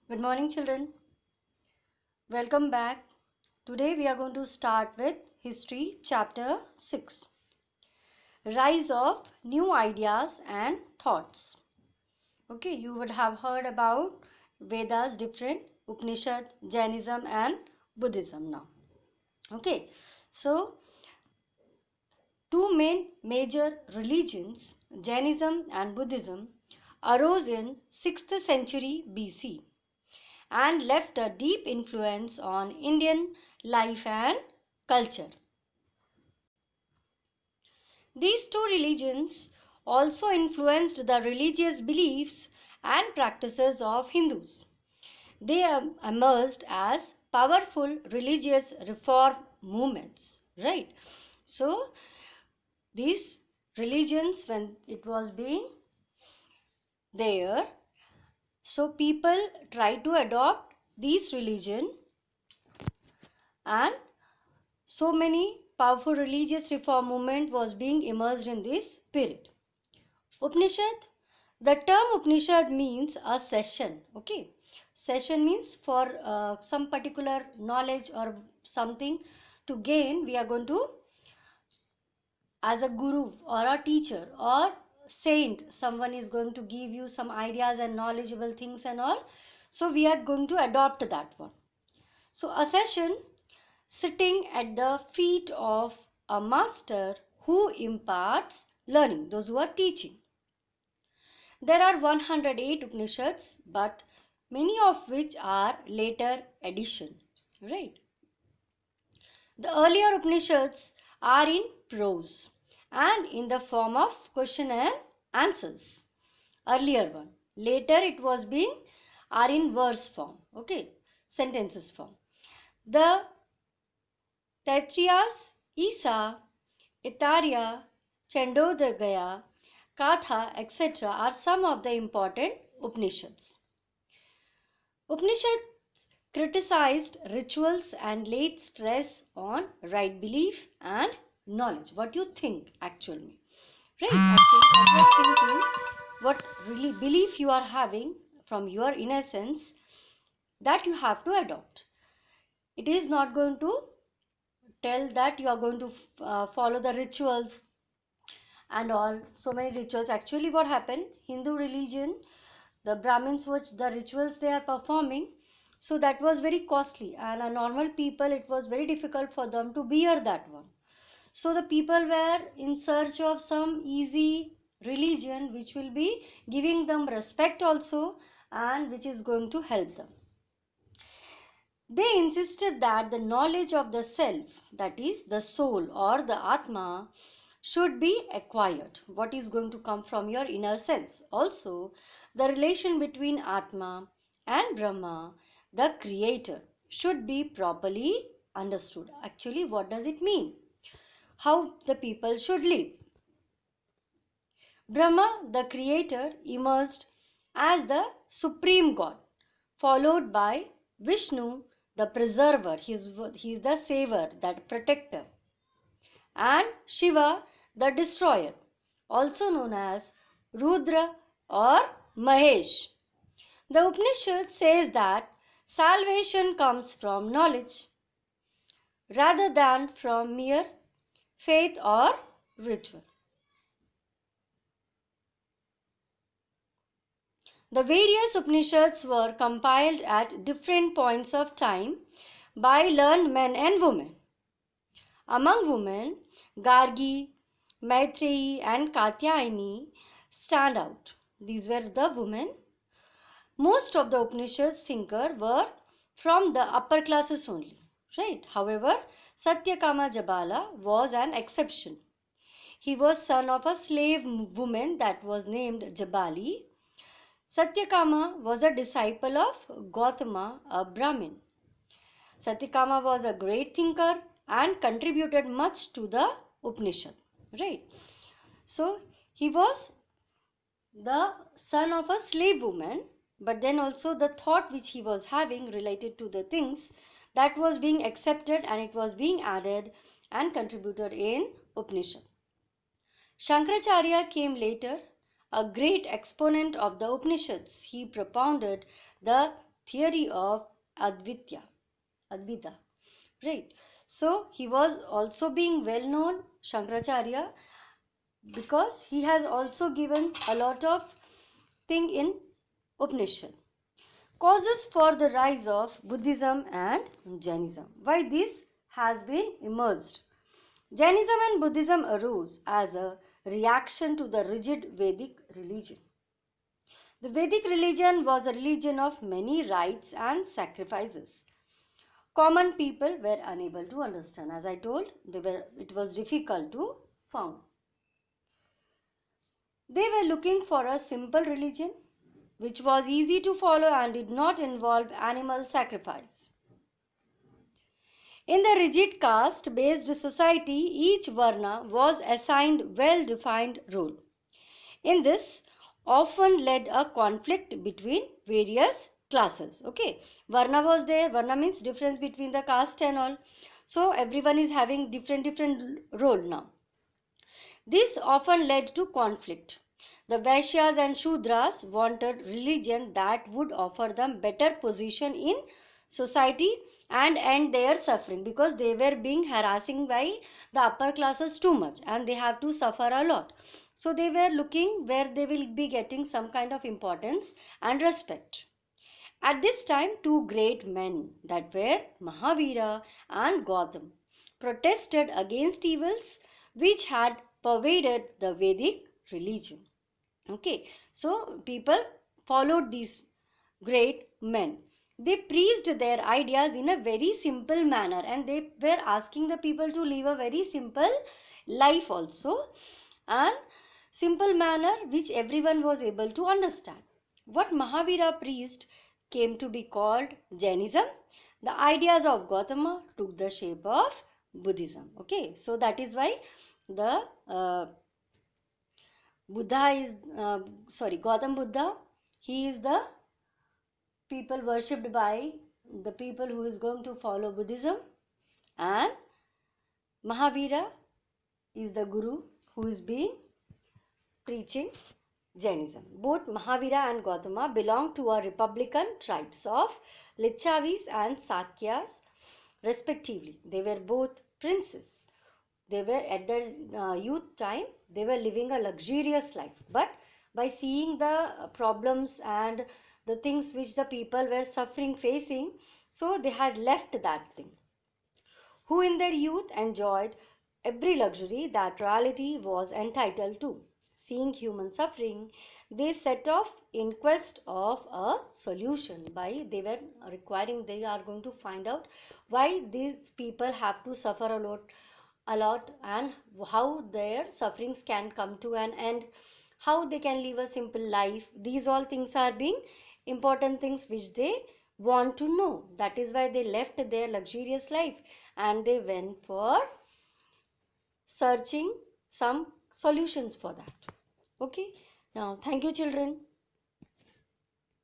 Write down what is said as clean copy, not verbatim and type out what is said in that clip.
Good morning, children. Welcome back. Today we are going to start with History Chapter 6, Rise of New Ideas and Thoughts. Okay, you would have heard about Vedas, different Upanishad, Jainism and Buddhism now. Okay, so two main major religions, Jainism and Buddhism, arose in 6th century BC and left a deep influence on Indian life and culture. These two religions also influenced the religious beliefs and practices of Hindus. They emerged as powerful religious reform movements, right? So, these religions, when it was being there, so people tried to adopt these religion, and so many powerful religious reform movement was being immersed in this period. Upanishad, the term Upanishad means a session. Okay, session means for some particular knowledge or something to gain. We are going to, as a guru or a teacher or saint, someone is going to give you some ideas and knowledgeable things and all. So we are going to adopt that one. So a session sitting at the feet of a master who imparts learning, those who are teaching. There are 108 Upanishads, but many of which are later addition, right? The earlier Upanishads are in prose and in the form of question and answers. Earlier one. Later it was being are in verse form, okay, sentences form. The Taittiriya, Isa, Itarya, Chandogya, Katha, etc. are some of the important Upanishads. Upanishads criticized rituals and laid stress on right belief and knowledge. What you think actually? Right? Actually, what you are thinking, what really belief you are having from your innocence, that you have to adopt. It is not going to tell that you are going to follow the rituals and all, so many rituals. Actually what happened, Hindu religion, the Brahmins, which the rituals they are performing, so that was very costly, and a normal people, it was very difficult for them to bear that one. So the people were in search of some easy religion which will be giving them respect also, and which is going to help them. They insisted that the knowledge of the self, that is the soul or the Atma, should be acquired. What is going to come from your inner sense. Also, the relation between Atma and Brahma, the creator, should be properly understood. Actually, what does it mean? How the people should live. Brahma, the creator, emerged as the supreme god, followed by Vishnu, the preserver. He is the saver, that protector, and Shiva, the destroyer, also known as Rudra or Mahesh. The Upanishad says that salvation comes from knowledge rather than from mere faith or ritual. The various Upanishads were compiled at different points of time by learned men and women. Among women, Gargi, Maitreyi and Katyayani stand out. These were the women. Most of the Upanishads thinkers were from the upper classes only, right? However, Satyakama Jabala was an exception. He was son of a slave woman that was named Jabali. Satyakama was a disciple of Gautama, a Brahmin. Satyakama was a great thinker and contributed much to the Upanishad, right? So he was the son of a slave woman, but then also the thought which he was having related to the things that was being accepted, and it was being added and contributed in Upanishad. Shankaracharya came later, a great exponent of the Upanishads. He propounded the theory of Advitya. Advaita, right? So he was also being well known, Shankaracharya, because he has also given a lot of thing in Upanishad. Causes for the rise of Buddhism and Jainism. Why this has been emerged? Jainism and Buddhism arose as a reaction to the rigid Vedic religion. The Vedic religion was a religion of many rites and sacrifices. Common people were unable to understand. As I told, it was difficult to found. They were looking for a simple religion which was easy to follow and did not involve animal sacrifice. In the rigid caste-based society, each varna was assigned well-defined role. In this, often led a conflict between various classes. Okay, varna was there. Varna means difference between the caste and all. So everyone is having different role now. This often led to conflict. The Vaishyas and Shudras wanted religion that would offer them better position in society and end their suffering, because they were being harassing by the upper classes too much and they have to suffer a lot. So they were looking where they will be getting some kind of importance and respect. At this time, two great men, that were Mahavira and Gautam, protested against evils which had pervaded the Vedic religion. Okay, so people followed these great men. They preached their ideas in a very simple manner and they were asking the people to live a very simple life also, and simple manner which everyone was able to understand. What Mahavira preached came to be called Jainism. The ideas of Gautama took the shape of Buddhism. Okay, so that is why the Gautam Buddha, he is the people worshipped by the people who is going to follow Buddhism, and Mahavira is the guru who is being preaching Jainism. Both Mahavira and Gautama belong to a republican tribes of Licchavis and Sakyas respectively. They were both princes. They were at their youth time, they were living a luxurious life, but by seeing the problems and the things which the people were suffering facing, so they had left that thing. Who in their youth enjoyed every luxury that royalty was entitled to. Seeing human suffering, they set off in quest of a solution. By they were requiring, they are going to find out why these people have to suffer a lot and how their sufferings can come to an end, how they can live a simple life. These all things are being important things which they want to know. That is why they left their luxurious life and they went for searching some solutions for that. Okay, now thank you children.